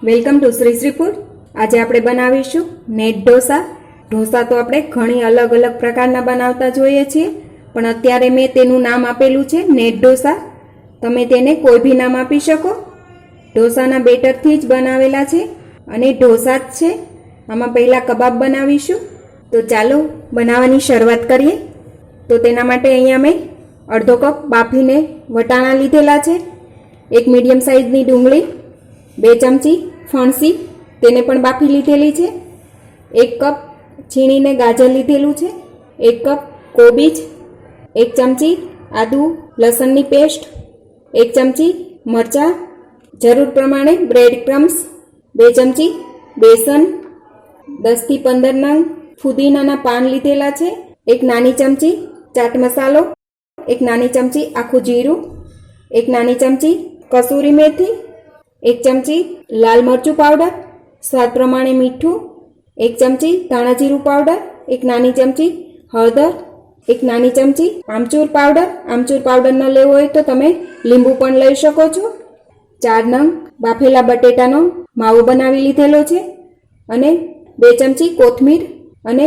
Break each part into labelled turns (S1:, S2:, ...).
S1: Welcome to Shri Shripur. આજે આપણે બનાવીશું નેટ ઢોસા। ઢોસા તો આપણે ઘણી અલગ અલગ પ્રકારના બનાવતા જોઈએ છીએ, પણ અત્યારે મેં તેનું નામ આપેલું છે નેટ ઢોસા। તમે તેને કોઈ ભી નામ આપી શકો। ઢોસાના બેટરથી જ બનાવેલા છે અને ઢોસા જ છે। આમાં પહેલાં કબાબ બનાવીશું, તો ચાલો બનાવવાની શરૂઆત કરીએ। તો તેના માટે અહીંયા મેં અડધો કપ બાફીને વટાણા લીધેલા છે, એક મીડિયમ સાઇઝની ડુંગળી, 2 ચમચી ફણસી તેને પણ બાફી લીધેલી છે, 1 કપ છીણીને ગાજર લીધેલું છે, 1 કપ કોબીજ, 1 ચમચી આદુ લસણની પેસ્ટ, 1 ચમચી મરચાં, જરૂર પ્રમાણે બ્રેડ ક્રમ્સ, 2 ચમચી બેસન, 10 થી 15 નંગ ફુદીનાના પાન લીધેલા છે, 1 નાની ચમચી ચાટ મસાલો, 1 નાની ચમચી આખું જીરું, 1 નાની ચમચી કસૂરી મેથી, 1 ચમચી લાલ મરચું પાવડર, સ્વાદ પ્રમાણે મીઠું, 1 ચમચી ધાણા જીરું પાવડર, 1 નાની ચમચી હળદર, 1 નાની ચમચી આમચૂર પાવડર। આમચૂર પાવડર ન લેવો હોય તો તમે લીંબુ પણ લઈ શકો છો। 4 નંગ બાફેલા બટેટાનો માવો બનાવી લીધેલો છે અને 2 ચમચી કોથમીર અને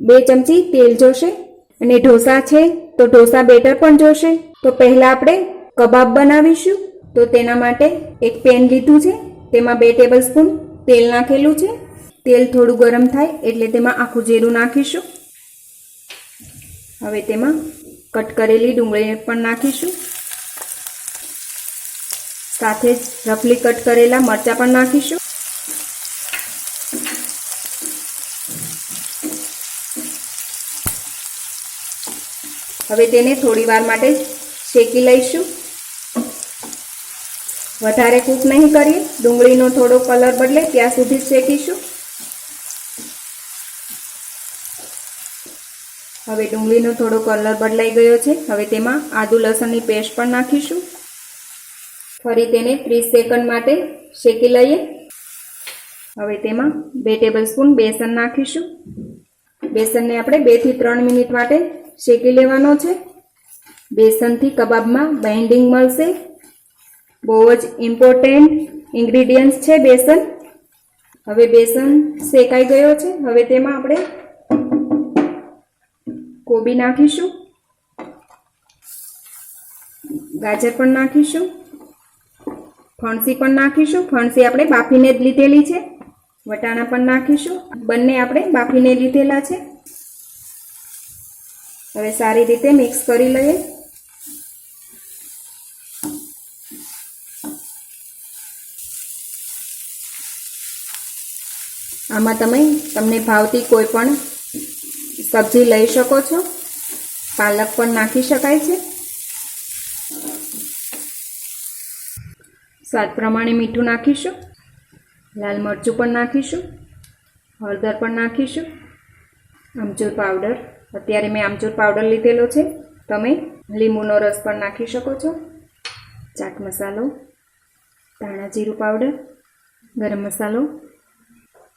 S1: 2 ચમચી તેલ જોશે। અને ઢોસા છે તો ઢોસા બેટર પણ જોશે। તો પહેલાં આપણે કબાબ બનાવીશું। તો તેના માટે એક પેન લીધું છે, તેમાં 2 ટેબલસ્પૂન તેલ નાખેલું છે। તેલ થોડું ગરમ થાય એટલે તેમાં આખું જીરું નાખીશું। હવે તેમાં કટ કરેલી ડુંગળી પણ નાખીશું, સાથે જ રફલી કટ કરેલા મરચાં પણ નાખીશું। હવે તેને થોડી વાર માટે શેકી લઈશું। વધારે કૂક નહીં કરીએ, ડુંગળીનો થોડો કલર બદલે ત્યાં સુધી જ શેકીશું। હવે ડુંગળીનો થોડો કલર બદલાઈ ગયો છે। હવે તેમાં આદુ લસણની પેસ્ટ પણ નાખીશું। ફરી તેને 30 સેકન્ડ માટે શેકી લઈએ। હવે તેમાં 2 ટેબલસ્પૂન બેસન નાખીશું। બેસનને આપણે 2 થી 3 મિનિટ માટે શેકી લેવાનો છે। બેસનથી કબાબમાં બાઇન્ડિંગ મળશે। બહુ જ ઇમ્પોર્ટન્ટ ઇન્ગ્રીડિયન્ટ્સ છે બેસન। હવે બેસન શેકાઈ ગયો છે। હવે તેમાં આપણે કોબી નાખીશું, ગાજર પણ નાખીશું, ફણસી પણ નાખીશું। ફણસી આપણે બાફીને જ લીધેલી છે। વટાણા પણ નાખીશું, બંને આપણે બાફીને લીધેલા છે। હવે સારી રીતે મિક્સ કરી લઈએ। આમાં તમને ભાવતી કોઈ પણ સબ્જી લઈ શકો છો। પાલક પણ નાખી શકાય છે। સ્વાદ પ્રમાણે મીઠું નાખીશું, લાલ મરચું પણ નાખીશું, હળદર પણ નાખીશું, આમચૂર પાવડર, અત્યારે મેં આમચૂર પાવડર લીધેલો છે, તમે લીંબુનો રસ પણ નાખી શકો છો, ચાટ મસાલો, ધાણા જીરું પાવડર, ગરમ મસાલો,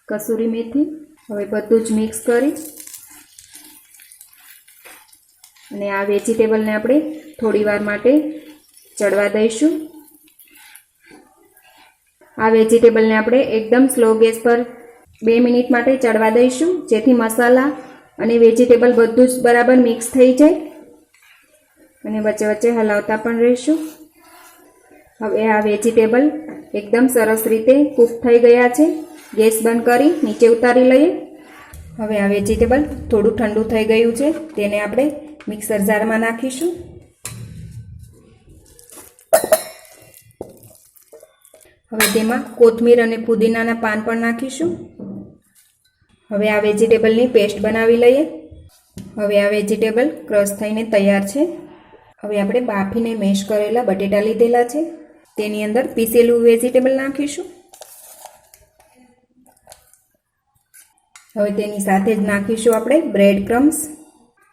S1: કસૂરી મેથી। હવે બધું જ મિક્સ કરી અને આ વેજીટેબલને આપણે થોડી વાર માટે ચડવા દઈશું। આ વેજીટેબલને આપણે એકદમ સ્લો ગેસ પર 2 મિનિટ માટે ચડવા દઈશું, જેથી મસાલા અને વેજીટેબલ બધું જ બરાબર મિક્સ થઈ જાય અને વચ્ચે વચ્ચે હલાવતા પણ રહીશું। હવે આ વેજીટેબલ એકદમ સરસ રીતે કૂક થઈ ગયા છે। ગેસ બંધ કરી નીચે ઉતારી લઈએ। હવે આ વેજીટેબલ થોડું ઠંડુ થઈ ગયું છે, તેને આપણે મિક્સર જારમાં નાખીશું। હવે તેમાં કોથમીર અને પુદીનાના પાન પણ નાખીશું। હવે આ વેજીટેબલની પેસ્ટ બનાવી લઈએ। હવે આ વેજીટેબલ ક્રશ થઈને તૈયાર છે। હવે આપણે બાફીને મેશ કરેલા બટેટા લીધેલા છે, તેની અંદર પીસેલું વેજીટેબલ નાખીશું। હવે તેની સાથે જ નાખીશું આપણે બ્રેડ ક્રમ્સ।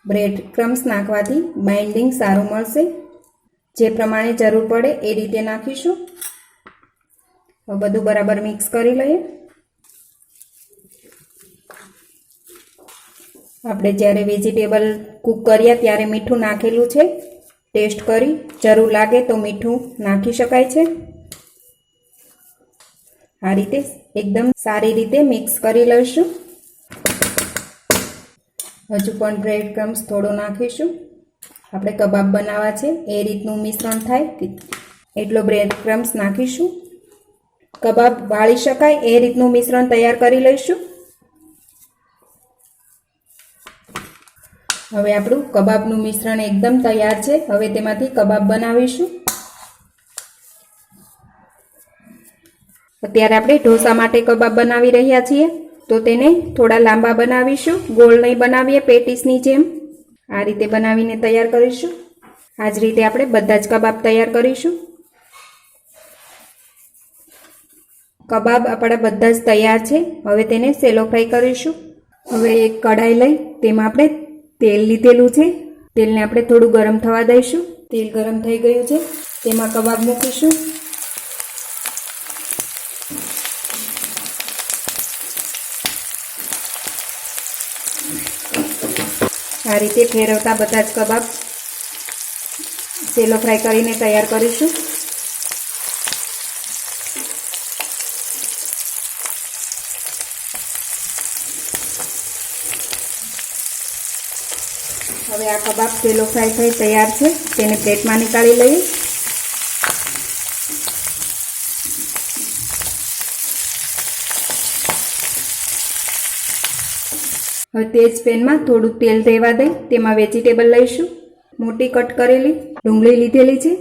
S1: બ્રેડ ક્રમ્સ નાખવાથી બાઇન્ડિંગ સારું મળશે। જે પ્રમાણે જરૂર પડે એ રીતે નાખીશું। હવે બધું બરાબર મિક્સ કરી લઈએ। આપણે જ્યારે વેજીટેબલ કૂક કર્યા ત્યારે મીઠું નાખેલું છે, ટેસ્ટ કરી જરૂર લાગે તો મીઠું નાખી શકાય છે। આ રીતે એકદમ સારી રીતે મિક્સ કરી લઈશું. હજુ પણ બ્રેડ ક્રમ્સ થોડો નાખીશું. આપણે કબાબ બનાવવા છે એ રીતનું મિશ્રણ થાય એટલો બ્રેડ ક્રમ્સ નાખીશું. કબાબ વાળી શકાય એ રીતનું મિશ્રણ તૈયાર કરી લઈશું. હવે આપણું કબાબનું મિશ્રણ એકદમ તૈયાર છે. હવે તેમાંથી કબાબ બનાવીશું. અત્યારે આપણે ઢોસા માટે કબાબ બનાવી રહ્યા છીએ, તો તેને થોડા લાંબા બનાવીશું. ગોળ નહીં બનાવીએ પેટીસની જેમ. આ રીતે બનાવીને તૈયાર કરીશું. આ જ રીતે આપણે બધા જ કબાબ તૈયાર કરીશું. કબાબ આપણા બધા જ તૈયાર છે. હવે તેને સેલો ફ્રાય કરીશું. હવે એક કઢાઈ લઈ તેમાં આપણે તેલ લીધેલું છે. તેલને આપણે થોડું ગરમ થવા દઈશું. તેલ ગરમ થઈ ગયું છે. તેમાં કબાબ મૂકીશું. આ રીતે ફેરવતા બધા જ કબાબ સેલો ફ્રાય કરીને તૈયાર કરીશું. હવે આ કબાબ સેલો ફ્રાય થઈ તૈયાર છે. તેને પ્લેટમાં નીકાળી લઈએ. હવે તે જ પેનમાં થોડું તેલ રહેવા દઈ તેમાં વેજીટેબલ લઈશું. મોટી કટ કરેલી ડુંગળી લીધેલી છે.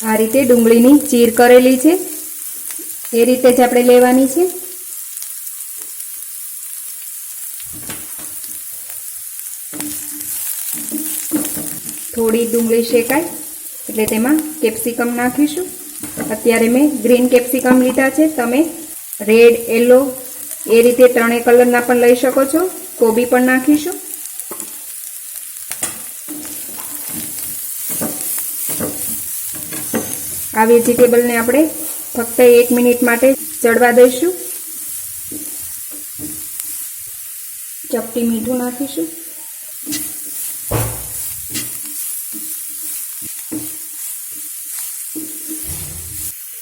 S1: આ રીતે ડુંગળીની ચીર કરેલી છે એ રીતે જ આપણે લેવાની છે. થોડી ડુંગળી શેકાય એટલે તેમાં કેપ્સિકમ નાખીશું. અત્યારે મેં ગ્રીન કેપ્સિકમ લીધા છે. તમે રેડ, યલો એ રીતે ત્રણેય કલરના પણ લઈ શકો છો. કોબી પણ નાખીશું. આ વેજીટેબલને આપણે ફક્ત 1 મિનિટ માટે ચડવા દઈશું. ચપટી મીઠું નાખીશું.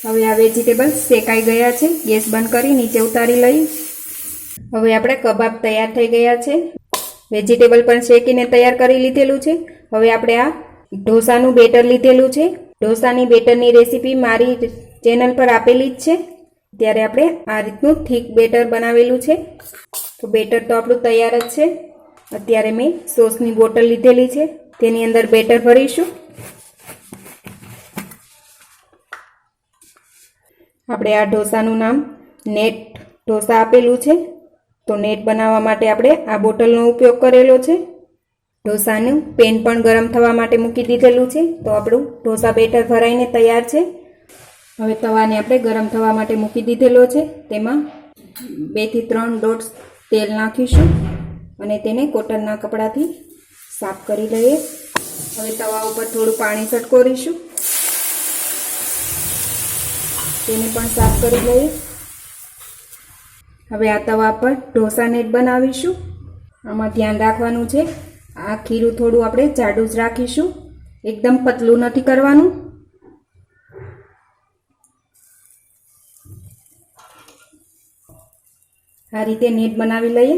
S1: હવે આ વેજીટેબલ શેકાઈ ગયા છે. ગેસ બંધ કરી નીચે ઉતારી લઈએ. હવે આપણે કબાબ તૈયાર થઈ ગયા છે. વેજીટેબલ પણ શેકીને તૈયાર કરી લીધેલું છે. હવે આપણે આ ઢોસાનું બેટર લીધેલું છે. ઢોસાની બેટરની રેસીપી મારી ચેનલ પર આપેલી જ છે. ત્યારે આપણે આ રીતનું થીક બેટર બનાવેલું છે. તો બેટર તો આપણું તૈયાર જ છે. અત્યારે મેં સોસની બોટલ લીધેલી છે. તેની અંદર બેટર ભરીશું. આપણે આ ઢોસાનું નામ નેટ ઢોસા આપેલું છે. તો નેટ બનાવવા માટે આપણે આ બોટલનો ઉપયોગ કરેલો છે. ઢોસાનું પેન પણ ગરમ થવા માટે મૂકી દીધેલું છે. તો આપણું ઢોસા બેટર ભરાઈને તૈયાર છે. હવે તવાને આપણે ગરમ થવા માટે મૂકી દીધેલો છે. તેમાં 2 થી 3 ડોટ્સ તેલ નાખીશું અને તેને કોટનના કપડાથી સાફ કરી લઈએ. હવે તવા ઉપર થોડું પાણી છટકોરીશું. તેને પણ સાફ કરી લઈએ. હવે આ તવા પર ઢોસા નેટ બનાવીશું. આમાં ધ્યાન રાખવાનું છે, આ ખીરું થોડું આપણે જાડું જ રાખીશું. એકદમ પતલું નથી કરવાનું. આ રીતે નેટ બનાવી લઈએ.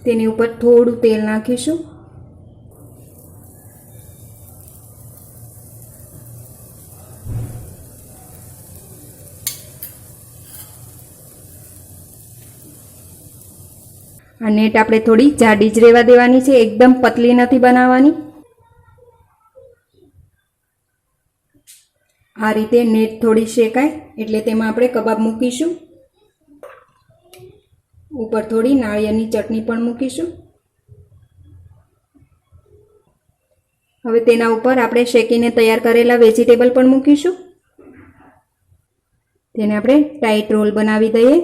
S1: તેની ઉપર થોડું તેલ નાખીશું. આ નેટ આપણે થોડી જાડી જ રહેવા દેવાની છે. એકદમ પતલી નથી બનાવવાની. આ રીતે નેટ થોડી શેકાય એટલે તેમાં આપણે કબાબ મૂકીશું. ઉપર થોડી નાળિયેરની ચટણી પણ મૂકીશું. હવે તેના ઉપર આપણે શેકીને તૈયાર કરેલા વેજીટેબલ પણ મૂકીશું. તેને આપણે ટાઈટ રોલ બનાવી દઈએ.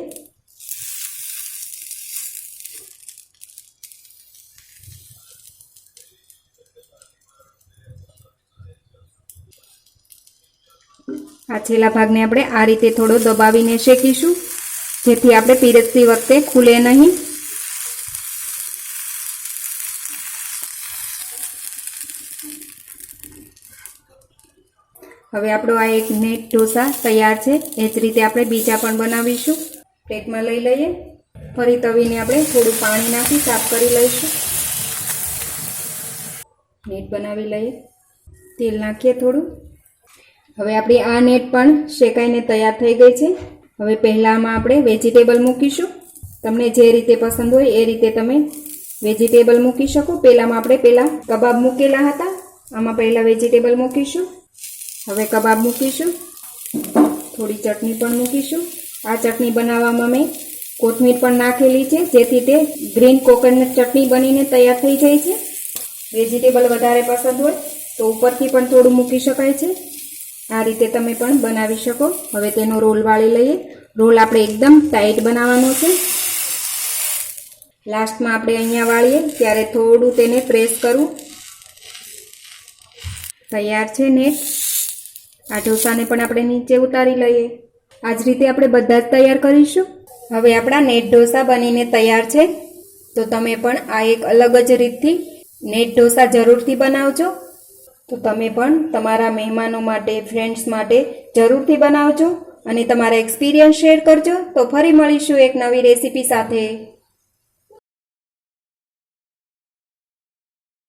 S1: આ છેલ્લા ભાગને આપણે આ રીતે થોડો દબાવીને શેકીશું, જેથી આપણે પીરસતી વખતે ખુલે નહીં. હવે આપણો આ એક નેટ ઢોસા તૈયાર છે. એ જ રીતે આપણે બીજા પણ બનાવીશું. પ્લેટમાં લઈ લઈએ. ફરી તવીને આપણે થોડું પાણી નાખી સાફ કરી લઈશું. નેટ બનાવી લઈએ. તેલ નાખીએ થોડું. હવે આપણી આ નેટ પણ શેકાઈને તૈયાર થઈ ગઈ છે. હવે પહેલાંમાં આપણે વેજીટેબલ મૂકીશું. તમને જે રીતે પસંદ હોય એ રીતે તમે વેજીટેબલ મૂકી શકો. પહેલાંમાં આપણે કબાબ મૂકેલા હતા, આમાં પહેલાં વેજીટેબલ મૂકીશું. હવે કબાબ મૂકીશું. થોડી ચટણી પણ મૂકીશું. આ ચટણી બનાવવામાં મેં કોથમીર પણ નાખેલી છે, જેથી તે ગ્રીન કોકોનટ ચટણી બનીને તૈયાર થઈ જાય છે. વેજીટેબલ વધારે પસંદ હોય તો ઉપરથી પણ થોડું મૂકી શકાય છે. આ રીતે તમે પણ બનાવી શકો. હવે તેનો રોલ વાળી લઈએ. રોલ આપણે એકદમ ટાઈટ બનાવવાનો છે. લાસ્ટમાં આપણે અહીંયા વાળીએ ત્યારે થોડું તેને પ્રેસ કરવું. તૈયાર છે નેટ. આ ઢોસાને પણ આપણે નીચે ઉતારી લઈએ. આ જ રીતે આપણે બધા જ તૈયાર કરીશું. હવે આપણા નેટ ઢોસા બનીને તૈયાર છે. તો તમે પણ આ એક અલગ જ રીતથી નેટ ઢોસા જરૂરથી બનાવજો. તો તમે પણ તમારા મહેમાનો માટે, ફ્રેન્ડ્સ માટે જરૂરથી બનાવજો અને તમારા એક્સપિરિયન્સ શેર કરજો. તો ફરી મળીશું એક નવી રેસીપી સાથે.